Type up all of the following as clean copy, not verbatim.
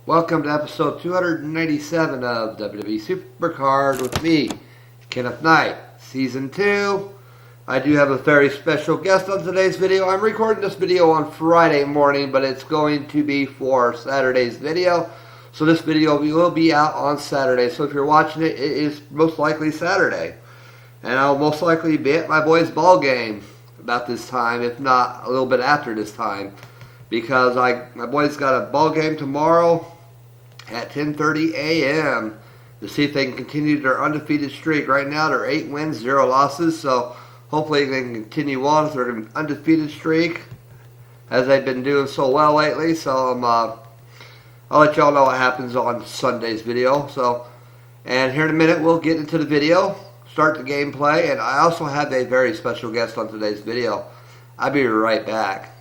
Welcome to episode 297 of WWE SuperCard with me, Kenneth Knight, Season 2. I do have a very special guest on today's video. I'm recording this video on Friday morning, but it's going to be for Saturday's video. So this video will be out on Saturday. So if you're watching it, it is most likely Saturday. And I'll most likely be at my boy's ball game about this time, if not a little bit after this time. Because my boys got a ball game tomorrow at 10:30 a.m. to see if they can continue their undefeated streak. Right now they're 8 wins, 0 losses, so hopefully they can continue on with their undefeated streak as they've been doing so well lately. So I'll let y'all know what happens on Sunday's video. And here in a minute we'll get into the video, start the gameplay, and I also have a very special guest on today's video. I'll be right back.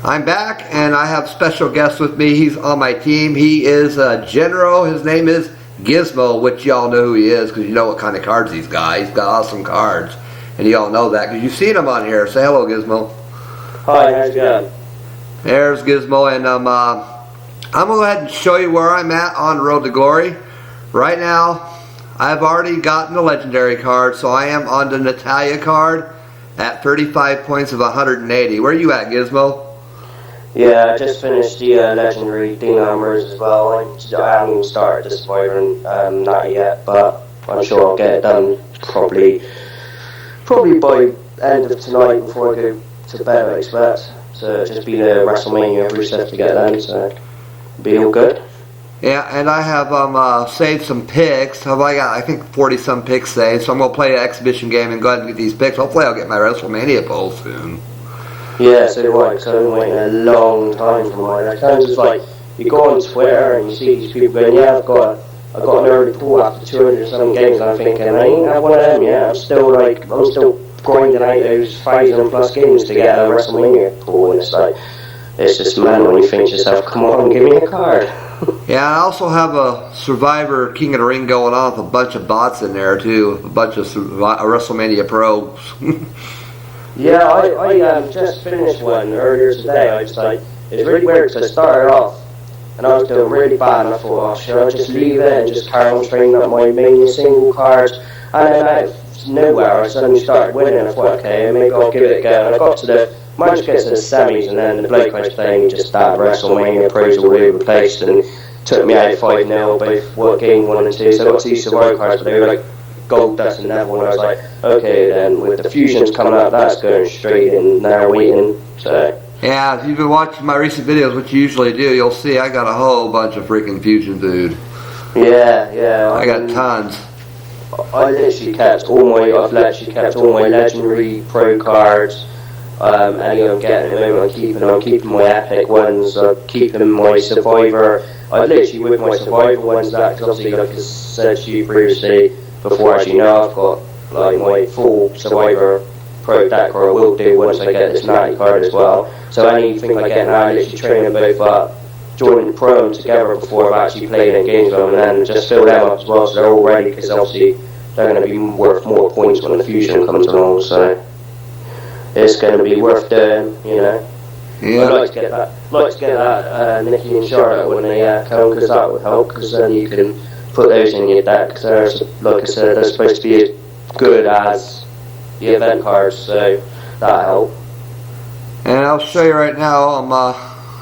I'm back, and I have a special guest with me. He's on my team. He is Jericho. His name is Gizmo, which y'all know who he is because you know what kind of cards he's got. He's got awesome cards, and y'all know that because you've seen him on here. Say hello, Gizmo. Hi, how's it going? There's Gizmo, and I'm going to go ahead and show you where I'm at on Road to Glory. Right now, I've already gotten the legendary card, so I am on the Natalia card at 35 points of 180. Where are you at, Gizmo? Yeah, I just finished the legendary Dean Armors as well. I haven't even started the Survivor, not yet, but I'm sure I'll get it done probably by end of tonight before I go to bed, I expect. So just be the WrestleMania reset to get done, so be all good. Yeah, and I have saved some picks. I got, I think, 40-some picks saved, so I'm going to play an exhibition game and go ahead and get these picks. Hopefully I'll get my WrestleMania poll soon. Yeah, so do I, because I've been waiting a long time for mine. I kind of just like, you go on Twitter and you see these people going, yeah, I've got an early pool after 200-something games, and I'm thinking, I ain't have one of them yet. I'm still grinding out those 1,000+ games to get a WrestleMania pool, and it's just mad when you think to yourself, come on, give me a card. Yeah, I also have a Survivor King of the Ring going on with a bunch of bots in there, too. A bunch of WrestleMania pros. Yeah, I just finished one earlier today. It's really weird because I started off and I was doing really bad, and I thought, oh, should I just leave it and just carry on training up my Mania single cards? And then out of nowhere I suddenly started winning, and I thought, okay, maybe I'll give it a go. And I got to managed to get to the semis, and then the bloke I was playing just started WrestleMania pros all over the place and took me out 5-0 both game 1 and 2. So I got 2 Survivor cards, but they were like Gold Dust and Neville, and I was like, okay, then with the fusions coming up, that's going straight in now waiting. So yeah, if you've been watching my recent videos, which you usually do, you'll see I got a whole bunch of freaking fusion, dude. Yeah. I got tons. I've literally kept all my legendary pro cards. Any I'm getting at the moment, I'm keeping my epic ones. I'm keeping my Survivor. I literally with my Survivor ones, that because obviously, like I said to you previously, before, as you know, I've got like my full Survivor Pro deck, or I will do once I get this Natty card as well. So anything I get now, I literally train them both up, join the Pro together before I've actually played in games with them, and then just fill them up as well, so they're all ready, because obviously they're going to be worth more points when the fusion comes along. So it's going to be worth doing, you know. Yeah. I'd like to get that Nikki and Charlotte when they come, because that would help, because then you can put those in your deck, because like I said, they're supposed to be as good as the event cards, so that'll help. And I'll show you right now,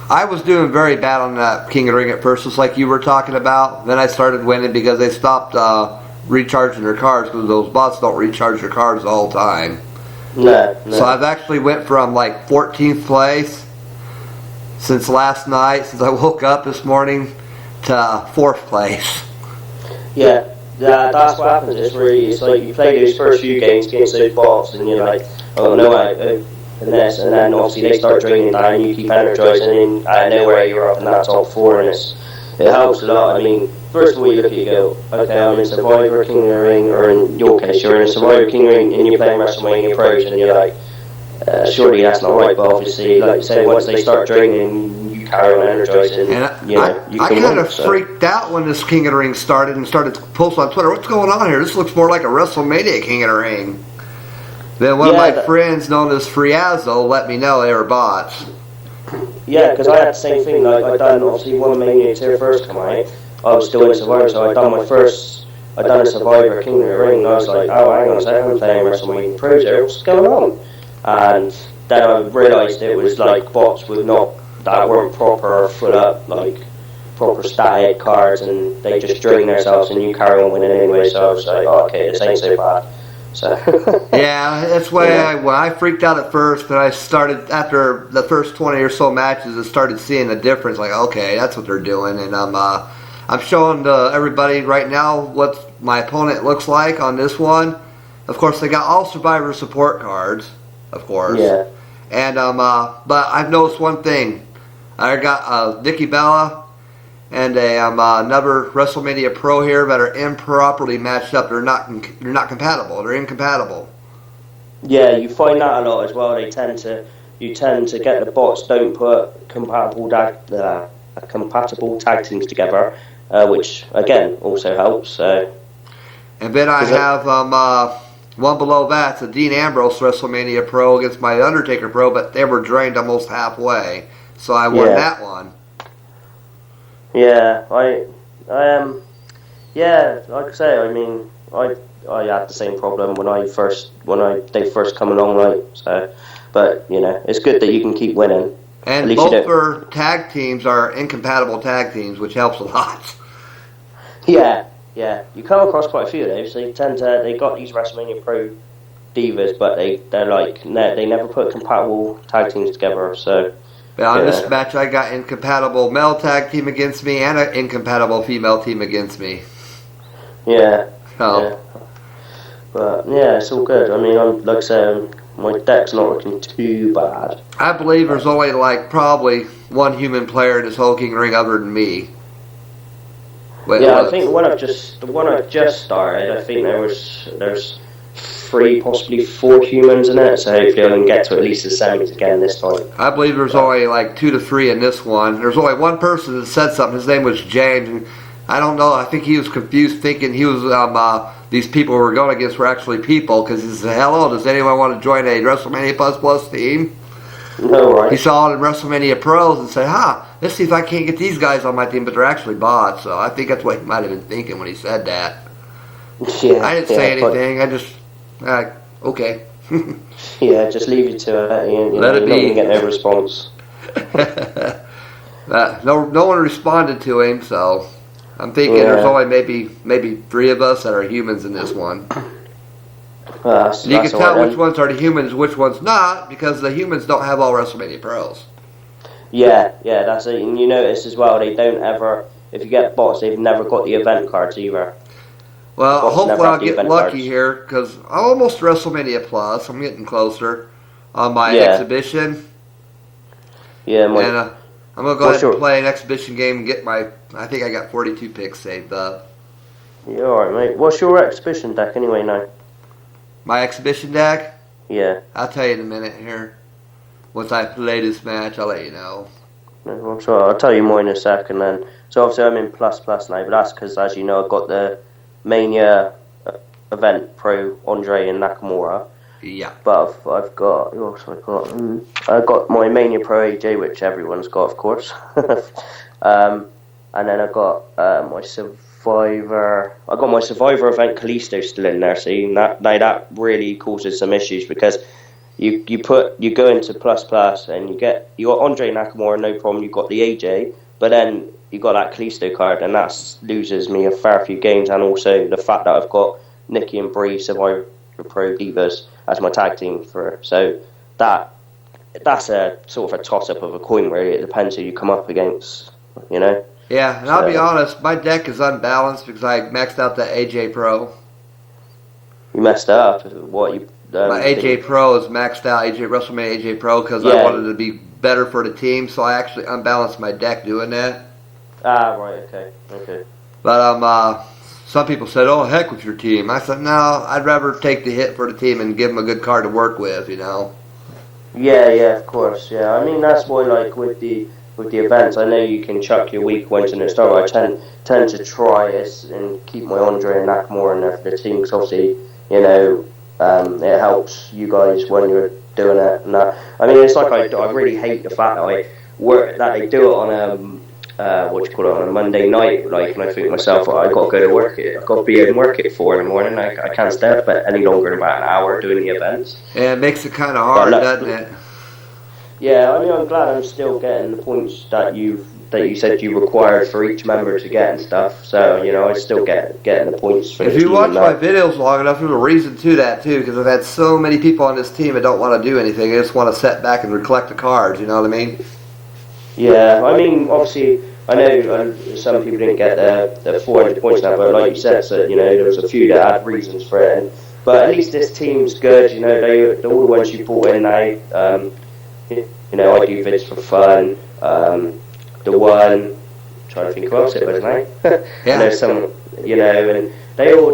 I was doing very bad on that King of the Ring at first, just like you were talking about. Then I started winning because they stopped recharging their cards, because those bots don't recharge their cards the whole time. No. So I've actually went from like 14th place since last night, since I woke up this morning, to 4th place. Yeah, that's what happens. It's like you play those first few games against those bots, and you're like, oh no, and then obviously they start draining down, and you keep energizing, and out of nowhere you're up in that top 4, and it helps a lot. I mean, first of all, you look at it, you go, okay, I'm in Survivor King of the Ring, or in your case, you're in Survivor King of the Ring, and you're playing WrestleMania Pros, and you're like, surely that's not right, but obviously, like you say, once they start draining, you carry on energizing, and you kind of freaked out when this King of the Ring started and started to post on Twitter, what's going on here? This looks more like a WrestleMania King of the Ring. Then one of my friends known as Friazzo let me know they were bots. Yeah, because I had the same thing. Like I done obviously one Mania tier first come out. I was still in Survivor, so I done a Survivor King of the Ring, and I was like, oh, hang on a second, I'm playing WrestleMania Pros here. What's going on? And then I realised it was like bots with that weren't proper full up, like proper static cards, and they just drain themselves, and you carry on winning anyway. So I was like, oh, okay, this ain't so bad. So yeah, that's why I freaked out at first, but I started after the first 20 or so matches. I started seeing the difference. Like, okay, that's what they're doing, and I'm showing to everybody right now what my opponent looks like on this one. Of course, they got all Survivor support cards, of course. Yeah. And but I've noticed one thing. I got Nikki Bella and another WrestleMania Pro here that are improperly matched up. They're not compatible. They're incompatible. Yeah, you find that a lot as well. You tend to get the bots don't put compatible tag teams together, which again also helps. So. And then I have one below that. It's a Dean Ambrose WrestleMania Pro against my Undertaker Pro, but they were drained almost halfway, so I won that one. Yeah, I yeah, like I say, I mean, I had the same problem when they first come along, like so. But you know, it's good that you can keep winning. And both their tag teams are incompatible tag teams, which helps a lot. Yeah, you come across quite a few of those. They got these WrestleMania Pro divas, but they never put compatible tag teams together. So. But on this match, I got incompatible male tag team against me and an incompatible female team against me. Yeah. So. Yeah. But yeah, it's all good. I mean, like I said, my deck's not looking too bad. I believe there's only probably one human player in this whole King Ring other than me. But yeah, I think the one I've just started, I think there's 3, possibly 4 humans in it, so hopefully I can get to at least the semis again this time. I believe there's only 2 to 3 in this one. There's only one person that said something. His name was James, and I don't know. I think he was confused, thinking he was these people we were going against were actually people, because he said, "Hello, does anyone want to join a WrestleMania Plus team?" No, right. He saw it in WrestleMania Pros and said, let's see if I can't get these guys on my team, but they're actually bots. So I think that's what he might have been thinking when he said that. Yeah, I didn't say anything. I just. Okay. Yeah, just leave it to it. You Let it be. You're not going to get no response. No one responded to him, so I'm thinking there's only maybe 3 of us that are humans in this one. You can tell which ones are the humans, which ones not, because the humans don't have all WrestleMania Pros. Yeah, that's it. And you notice as well, they don't ever. If you get bots, they've never got the event cards either. Well, hopefully I'll get lucky here, because I'm almost WrestleMania Plus. I'm getting closer on my Exhibition. Yeah, and I'm going to go ahead and play an Exhibition game and get I think I got 42 picks saved up. Yeah, alright, mate. What's your Exhibition deck anyway now? My Exhibition deck? Yeah. I'll tell you in a minute here. Once I play this match, I'll let you know. No, I'm sure. I'll tell you more in a second then. So obviously I'm in plus now, but that's because, as you know, I've got the Mania event Pro Andre and Nakamura. Yeah. But I've got my Mania Pro AJ, which everyone's got, of course. And then I've got my Survivor. I got my Survivor event Kalisto still in there. See, that really causes some issues, because you go into plus and you got Andre Nakamura, no problem. You got the AJ, but then you got that Kalisto card, and that loses me a fair few games. And also the fact that I've got Nikki and Brie Survivor Pro Divas as my tag team so that's a sort of a toss up of a coin, really. It depends who you come up against, you know. Yeah, and I'll be honest, my deck is unbalanced because I maxed out the AJ Pro. You messed up. What you? My AJ Pro is maxed out. WrestleMania AJ Pro, because I wanted to be better for the team, so I actually unbalanced my deck doing that. Ah, right, okay. But some people said, "Oh, heck with your team." I said, "No, I'd rather take the hit for the team and give them a good card to work with," you know. Yeah, of course. Yeah, I mean that's why, like with the events, I know you can chuck your weak ones in the start. I tend to try and keep my Andre and Nakamura in there for the team, because obviously, you know, It helps you guys when you're doing it. And I mean, it's like I really hate the fact that they do it on on a Monday night. Like, and I think to myself, I got to go to work it. I've got to be able to work it 4 in the morning. I can't stay up any longer than about an hour doing the events. Yeah, it makes it kind of hard, doesn't it? Yeah, I mean, I'm glad I'm still getting the points that you said you required for each member to get and stuff. So, you know, I still getting the points for. If you watch my videos long enough, there's a reason to that too, because I've had so many people on this team that don't want to do anything. They just want to sit back and collect the cards. You know what I mean? Yeah, I mean, obviously, I know some people didn't get the 400 points now, but like you said, so, you know, there was a few that had reasons for it. But at least this team's good. You know, all the ones you brought in now. You know, I do vids for fun. The one, I'm trying to think who else it was now. Yeah. I know some, you know, and they all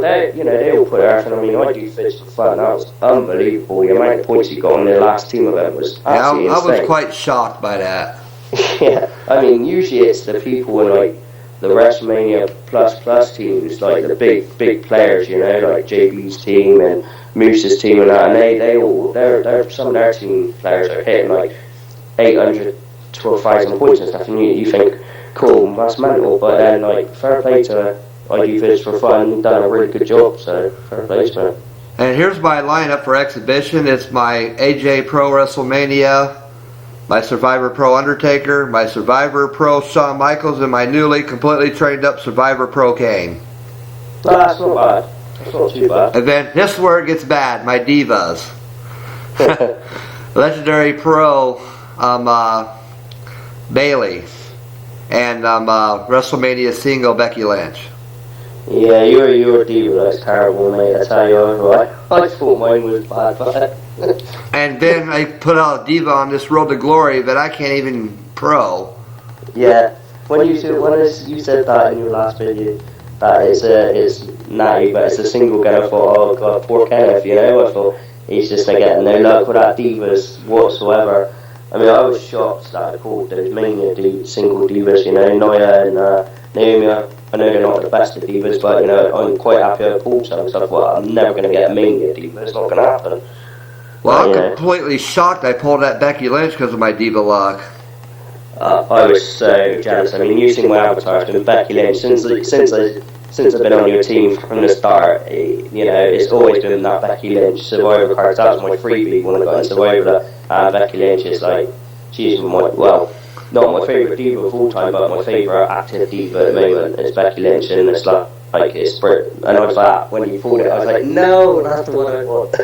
put their effort. I mean, I do vids for fun. That was unbelievable. The amount of points you got on the last team event was absolutely insane. I was quite shocked by that. Yeah, I mean, usually it's the people in like the WrestleMania plus teams, like the big players, you know, like JB's team and Moose's team and that, and they're some of their team players are hitting like 800 to 1,000 points and stuff, and you think, cool, that's mental, but then like fair play to I do this for fun, you've done a really good job, so fair play to it. And here's my lineup for Exhibition. It's my AJ Pro WrestleMania, my Survivor Pro Undertaker, my Survivor Pro Shawn Michaels, and my newly completely trained up Survivor Pro Kane. No, that's not bad. That's not too bad. And then this is where it gets bad, my Divas. Legendary Pro Bailey, and WrestleMania single Becky Lynch. Yeah, you're a diva. That's terrible, mate. I tell you what. I thought mine was bad, but. And then I put out a diva on this road to glory that I can't even pro. Yeah, when you said that in your last video, that it's natty, but it's a single guy. I thought, oh god, poor Kenneth. You know, I thought he's just getting no luck with that divas whatsoever. I mean, I was shocked that I called those Mania single divas, you know, Noya and Naomi. I know they're not the best of divas, but, you know, I'm quite happy I pulled some stuff. Well, I'm never going to get a Mania diva, it's not going to happen. Well, I'm completely shocked I pulled that Becky Lynch because of my diva luck. I was so jealous. I mean, using my avatar to Becky Lynch, since I've been on your team from the start, you know, it's always been that Becky Lynch Survivor cards. That was my freebie when I got into Survivor. Becky Lynch is like, she's not my favourite diva of all time, but my favourite active diva at the moment is Becky Lynch, and it's like it's Brit. And I was like, when you pulled it, I was like, no, that's the one I want.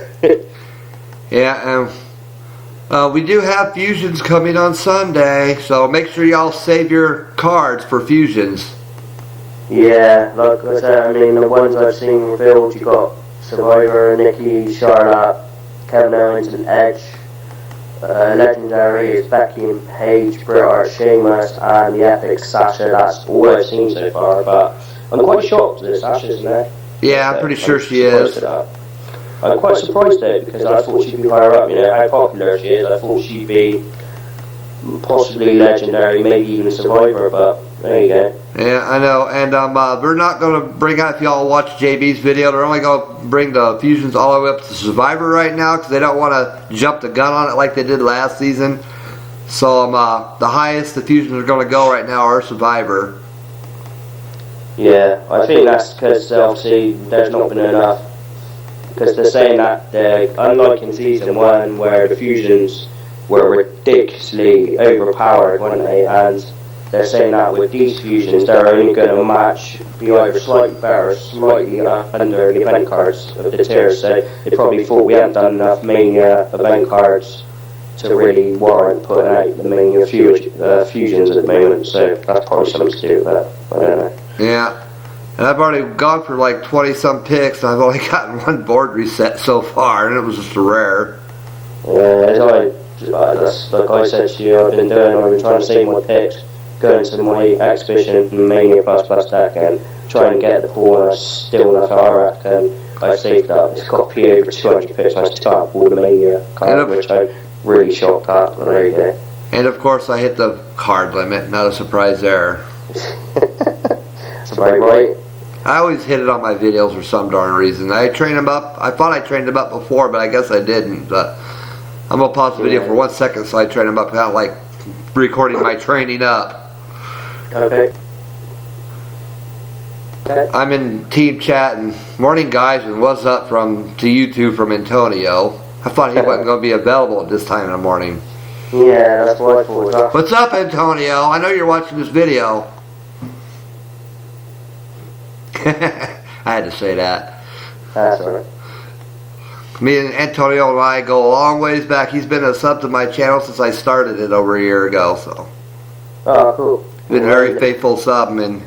Yeah, we do have fusions coming on Sunday, so make sure y'all save your cards for fusions. Yeah, like I said, I mean, the ones I've seen revealed, you got Survivor, Nikki, Charlotte, Kevin Owens, and Edge. Legendary is Becky and Paige, Bret Hart, Sheamus, and the Epic Sasha. That's all I've seen so far, but I'm quite shocked that Sasha's in there. Yeah, I'm pretty sure she is. I'm quite surprised though, because I thought she'd be higher up, you know, how popular she is. I thought she'd be possibly legendary, maybe even Survivor, but there you go. Yeah, I know, and they're not going to bring out, if y'all watch JB's video, they're only going to bring the fusions all the way up to Survivor right now, because they don't want to jump the gun on it like they did last season. So the highest the fusions are going to go right now are Survivor. Yeah, I think that's because obviously there's not been enough, because they're saying that unlike in season 1 where the fusions were ridiculously overpowered, weren't they? And they're saying that with these fusions, they're only going to be either slightly better or slightly under the event cards of the tiers. So they probably thought we haven't done enough Mania event cards to really warrant putting out the Mania fusions at the moment. So that's probably something to do with that. I don't know. Yeah. And I've already gone for like 20-some picks, and I've only gotten one board reset so far, and it was just a rare. Yeah, that's like I said to you, I've been trying to save my picks, going to my Exhibition Mania plus deck and trying to get the pool, and I still enough Arak, and I saved up. It's got to be over 200 picks, and I still have all the Mania cards, which I'm really shocked at. There you go. And of course, I hit the card limit. Not a surprise there. That's about right. I always hit it on my videos for some darn reason. I train him up. I thought I trained him up before, but I guess I didn't. But I'm going to pause the video for 1 second so I train him up, kind of like recording my training up. Okay. I'm in team chat and morning guys and what's up to you two from Antonio. I thought he wasn't going to be available at this time in the morning. Yeah, that's what I thought. What's up, Antonio? I know you're watching this video. I had to say that. That's all right. Me and Antonio and I go a long ways back. He's been a sub to my channel since I started it over a year ago. So. Oh, cool. Been a very faithful sub. And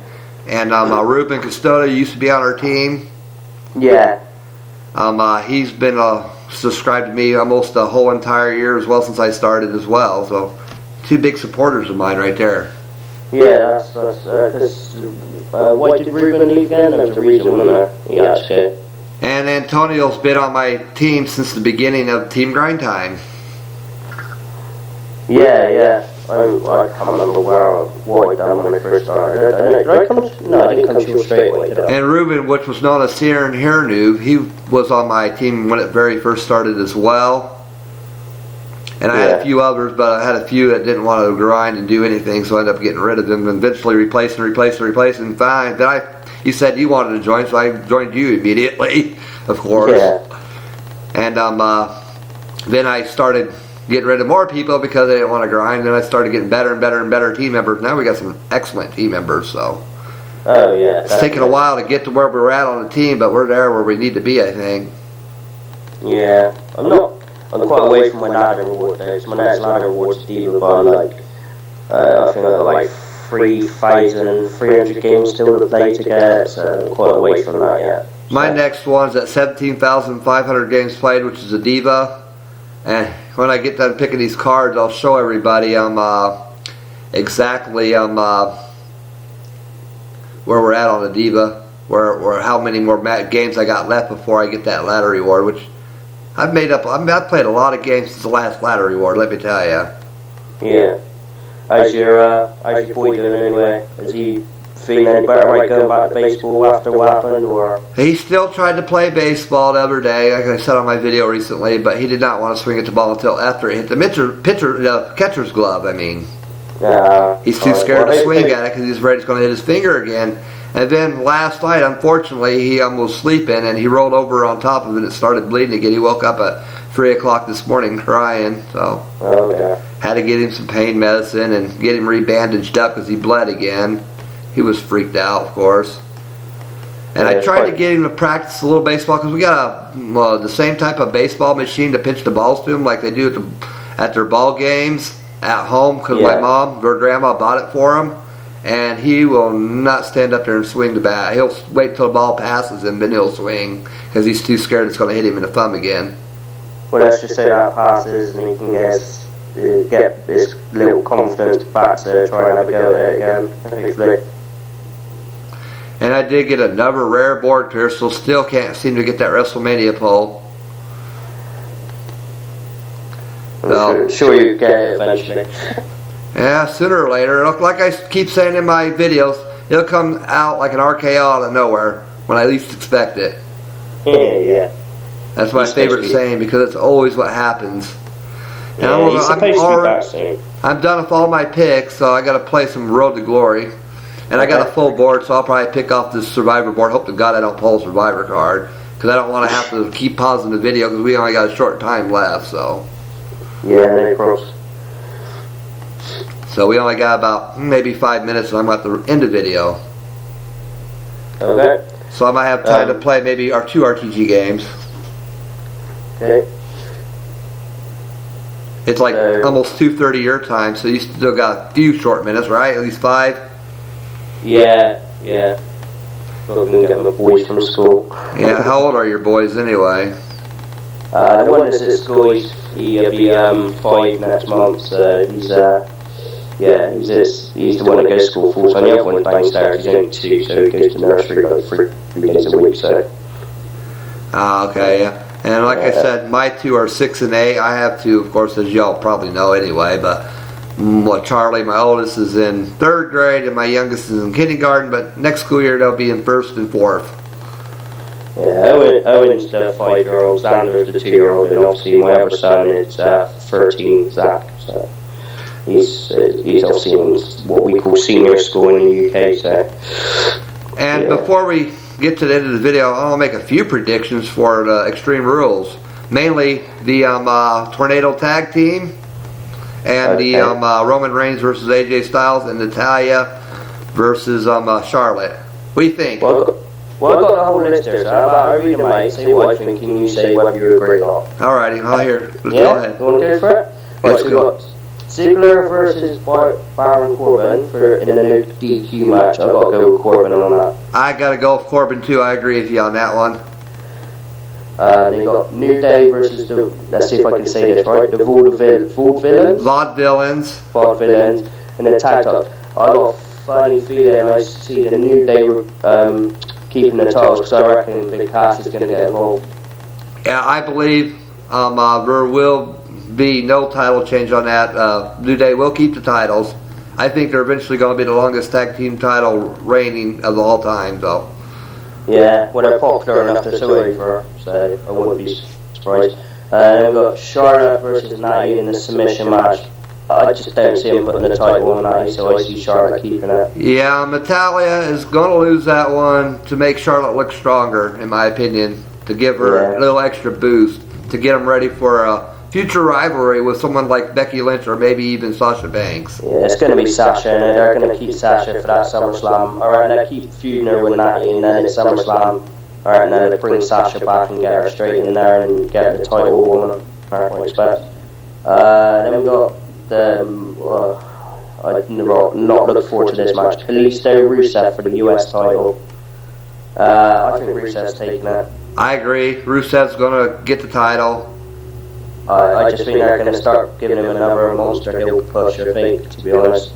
Ruben Custodio used to be on our team. Yeah. He's been subscribed to me almost the whole entire year as well since I started as well. So, two big supporters of mine right there. Yeah, that's why did Ruben leave again? There was a reason, wasn't there? Yeah, that's good. And Antonio's been on my team since the beginning of Team Grind Time. Yeah. I can't remember what I done when I first started. I didn't come to you straight away. And Ruben, which was known as Cena and Hair Noob, he was on my team when it very first started as well. And I had a few others, but I had a few that didn't want to grind and do anything, so I ended up getting rid of them and eventually replacing. Fine. Then you said you wanted to join, so I joined you immediately, of course. Yeah. And then I started getting rid of more people because they didn't want to grind. Then I started getting better and better team members. Now we got some excellent team members. So. Oh yeah. It's taken a while to get to where we're at on the team, but we're there where we need to be, I think. Yeah. I'm quite away from my ladder reward days. My next ladder reward's Diva Grind, I think I've got 3,300 games still to play to get, so I'm quite away from that yet. So. My next one's at 17,500 games played, which is a Diva. And when I get done picking these cards, I'll show everybody exactly where we're at on the Diva, where how many more games I got left before I get that ladder reward, which I've played a lot of games since the last ladder reward, let me tell you. Yeah. How's your boy doing anyway? Is he feeling any better right going back to baseball after what happened, or? He still tried to play baseball the other day, like I said on my video recently, but he did not want to swing at the ball until after it hit the catcher's glove, I mean. He's too scared to swing at it because he's afraid it's going to hit his finger again. And then last night, unfortunately, he was sleeping and he rolled over on top of it and it started bleeding again. He woke up at 3 o'clock this morning crying, so had to get him some pain medicine and get him rebandaged up because he bled again. He was freaked out, of course. And I tried to get him to practice a little baseball because we got the same type of baseball machine to pitch the balls to him like they do at their ball games at home because my mom, her grandma, bought it for him. And he will not stand up there and swing the bat. He'll wait till the ball passes and then he'll swing because he's too scared it's going to hit him in the thumb again. Well, let's just say that passes and he can get his little confidence back to try and have a go at it again, hopefully. And I did get another rare board pierce, so still can't seem to get that WrestleMania pull. I'm sure you get it eventually. Yeah, sooner or later. Like I keep saying in my videos, it'll come out like an RKO out of nowhere when I least expect it. Yeah. That's my favorite saying because it's always what happens. And Yeah, he's supposed to be back soon. I'm done with all my picks, so I got to play some Road to Glory. And I got a full board, so I'll probably pick off this Survivor board. Hope to God I don't pull a Survivor card because I don't want to have to keep pausing the video because we only got a short time left. So. Yeah, no problem. So we only got about maybe 5 minutes and I'm at the end of the video. Okay. So I might have time to play maybe our 2 RTG games. Okay. It's like almost 2:30 your time, so you still got a few short minutes, right? At least 5? Yeah. I'm going to get my boys from school. Yeah, how old are your boys anyway? The one that's at school, he'll be 5 next month, so he's the one that goes to school full time. The other one's downstairs, he's only 2, so he goes to nursery like 3 days a week, so. Okay, yeah. And like I said, my 2 are 6 and 8. I have 2, of course, as y'all probably know anyway, but Charlie, my oldest, is in 3rd grade, and my youngest is in kindergarten. But next school year they'll be in 1st and 4th. Yeah, Owen's the 5-year-old, Xander's the 2-year-old, and obviously my other son is 13, Zach. So he's obviously in what we call senior school in the UK. So. And before we get to the end of the video, I'll make a few predictions for the Extreme Rules. Mainly the Tornado Tag Team and the Roman Reigns versus AJ Styles and Natalya versus Charlotte. What do you think? Well, I've got the whole list here, so how about I read them out, say what I think, and you say whether you agree or not. Alrighty, I'll hear. Go ahead. You want to go for it? Right, so we've got Ziggler versus Baron Corbin in a no DQ match. I've got to go with Corbin on that. I got to go with Corbin too. I agree with you on that one. Then you got New Day versus let's see if I can say this right, the Vaudevillains. Vaudevillains. And then tag team. I got a funny feeling I see the New Day keeping the titles, because I reckon Big Cass is going to get involved. Yeah, I believe there will be no title change on that. New Day will keep the titles. I think they're eventually going to be the longest tag team title reigning of all time, though. Yeah, well, they're popular enough to sway for, so I wouldn't be surprised. And we've got Charlotte versus Natty in the submission match. I just don't see him putting the title on Natty, so I see Charlotte keeping it. Yeah, Natalya is going to lose that one to make Charlotte look stronger, in my opinion, to give her a little extra boost, to get them ready for a future rivalry with someone like Becky Lynch or maybe even Sasha Banks. Yeah, it's going to be Sasha, and they're going to keep Sasha for that SummerSlam. Alright, they'll keep feuding her with Natty, and then it's SummerSlam. Alright, and then they bring Sasha back and get her straight in there and get the title woman. Alright, I expect. Then we've got I'm not looking forward to this match. Kalisto Rusev for the US title. I think Rusev's taking it. I agree. Rusev's going to get the title. I just think they're going to start giving him another Monster Hill push, I think, to be honest.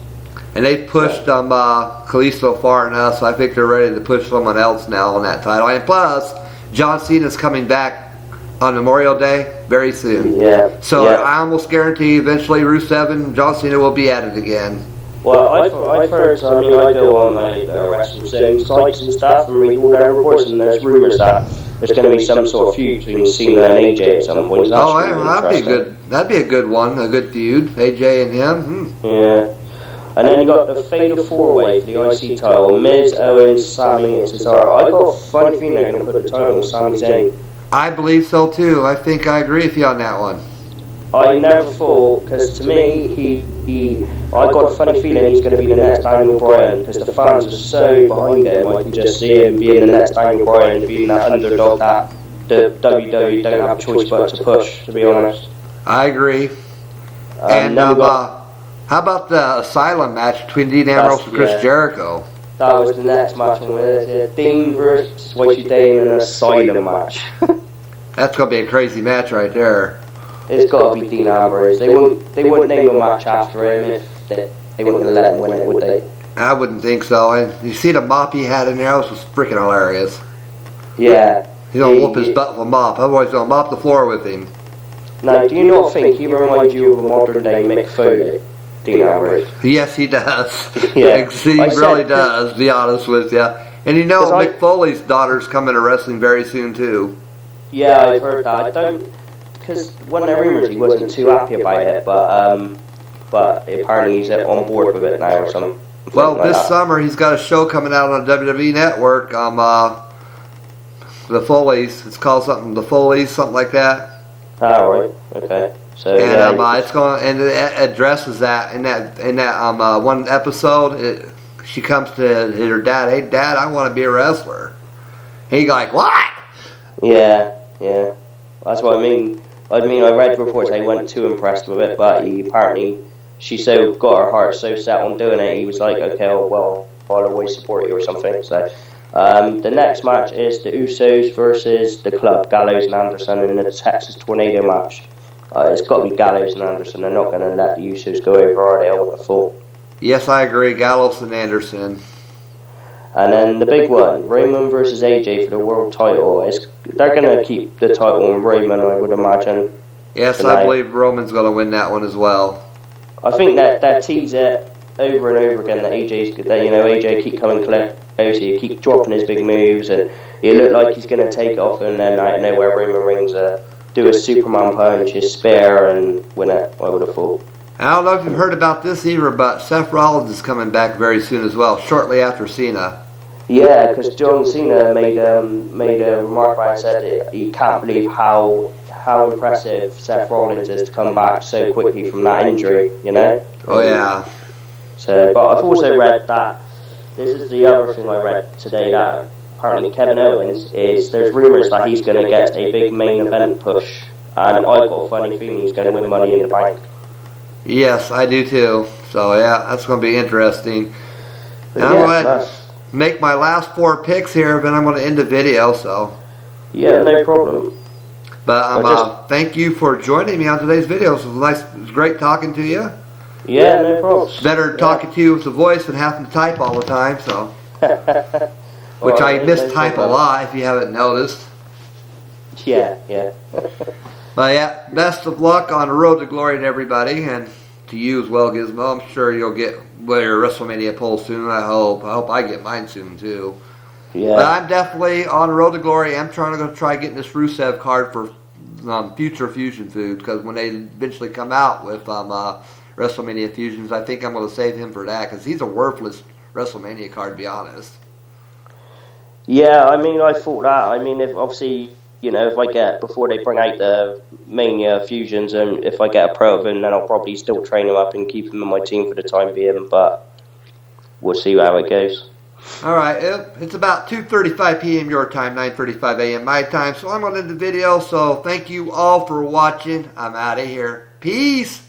And they've pushed Kalisto far enough, so I think they're ready to push someone else now on that title. And plus, John Cena's coming back on Memorial Day very soon. Yeah. So I almost guarantee eventually Rusev and John Cena will be at it again. Well, I've heard, I go on wrestling sites and stuff and read all their reports, and there's rumours that there's going to be some sort of feud between Cena and AJ at some point. That'd be good. That'd be a good one, a good feud, AJ and him. Yeah. And then you got the Fatal 4-Way for the IC title: Miz, Owens, Sami, and Cesaro. I got a funny feeling they're going to put the title on Sami Zayn. I believe so too. I think I agree with you on that one. I never thought, because to me, I got a funny feeling he's going to be the next Daniel Bryan, because the fans are so behind him. I can just see him being the next Daniel Bryan, being that underdog that the WWE don't have a choice but to push, to be honest. I agree. And how about the Asylum match between Dean Ambrose and Chris Jericho? That was the next match, and Dean versus Whitey Dane in an Asylum match. That's going to be a crazy match right there. It's got to be Dean Ambrose. They wouldn't name a match after him if they wouldn't let him win it, would they? I wouldn't think so. And you see the mop he had in there? That was freaking hilarious. Yeah. He's going to whoop his butt with a mop. Otherwise, he's going to mop the floor with him. Now, do you not think he reminds you of a modern-day Mick Foley, Dean Ambrose? Yes, he does. Yeah. He really does, to be honest with you. And you know, Mick Foley's daughter's coming to wrestling very soon, too. Yeah, I've heard that. Because when there rumours he wasn't too happy about it, but apparently he's on board with it now or something. Well, this summer he's got a show coming out on the WWE Network. The Foleys. It's called something. The Foleys, something like that. Oh, right. Okay. So and it's going, and it addresses that in that one episode. She comes to her dad. Hey, Dad, I want to be a wrestler. He's like, what? Yeah. That's what I mean. I read reports he wasn't too impressed with it, but she so got her heart so set on doing it, he was like, okay, well, I'll always support you or something. So, the next match is the Usos versus the Club, Gallows and Anderson, in the Texas Tornado match. It's got to be Gallows and Anderson. They're not going to let the Usos go over, are they? I would have thought. Yes, I agree. Gallows and Anderson. And then the big one, Roman versus AJ for the world title. They're going to keep the title on Roman, I would imagine. Yes, I believe Roman's going to win that one as well. I think that they tease it over and over again that AJ keep coming close, he keep dropping his big moves, and he look like he's going to take off, and then out of nowhere Roman Reigns do a Superman punch, his spear, and win it. I would have thought. I don't know if you've heard about this either, but Seth Rollins is coming back very soon as well, shortly after Cena. Yeah, because John Cena made a remark where I said he can't believe how impressive Seth Rollins is to come back so quickly from that injury, you know? Oh, yeah. So, but I've also read that, this is the other thing I read today, that apparently Kevin Owens there's rumours that he's going to get a big main event push, and I've got a funny feeling he's going to win Money in the Bank. Yes, I do too. So, yeah, that's going to be interesting. And I'm going to make my last 4 picks here, then I'm going to end the video, so. Yeah, no problem. But thank you for joining me on today's video. It was great talking to you. Yeah, no problem. Better talking to you with the voice than having to type all the time, so. Which I mistype a lot, if you haven't noticed. Yeah. But yeah, best of luck on the road to glory to everybody, and to you as well, Gizmo. I'm sure you'll get your WrestleMania poll soon. I hope I get mine soon too. Yeah. But I'm definitely on the road to glory. I'm trying to try getting this Rusev card for future Fusion food, because when they eventually come out with WrestleMania Fusions, I think I'm going to save him for that, because he's a worthless WrestleMania card, to be honest. Yeah, I mean, I thought that. I mean, if obviously, if I get, before they bring out the Mania Fusions, and if I get a pro of him, then I'll probably still train him up and keep him in my team for the time being, but we'll see how it goes. Alright, it's about 2:35 p.m. your time, 9:35 a.m. my time, so I'm going to end the video, so thank you all for watching. I'm out of here. Peace!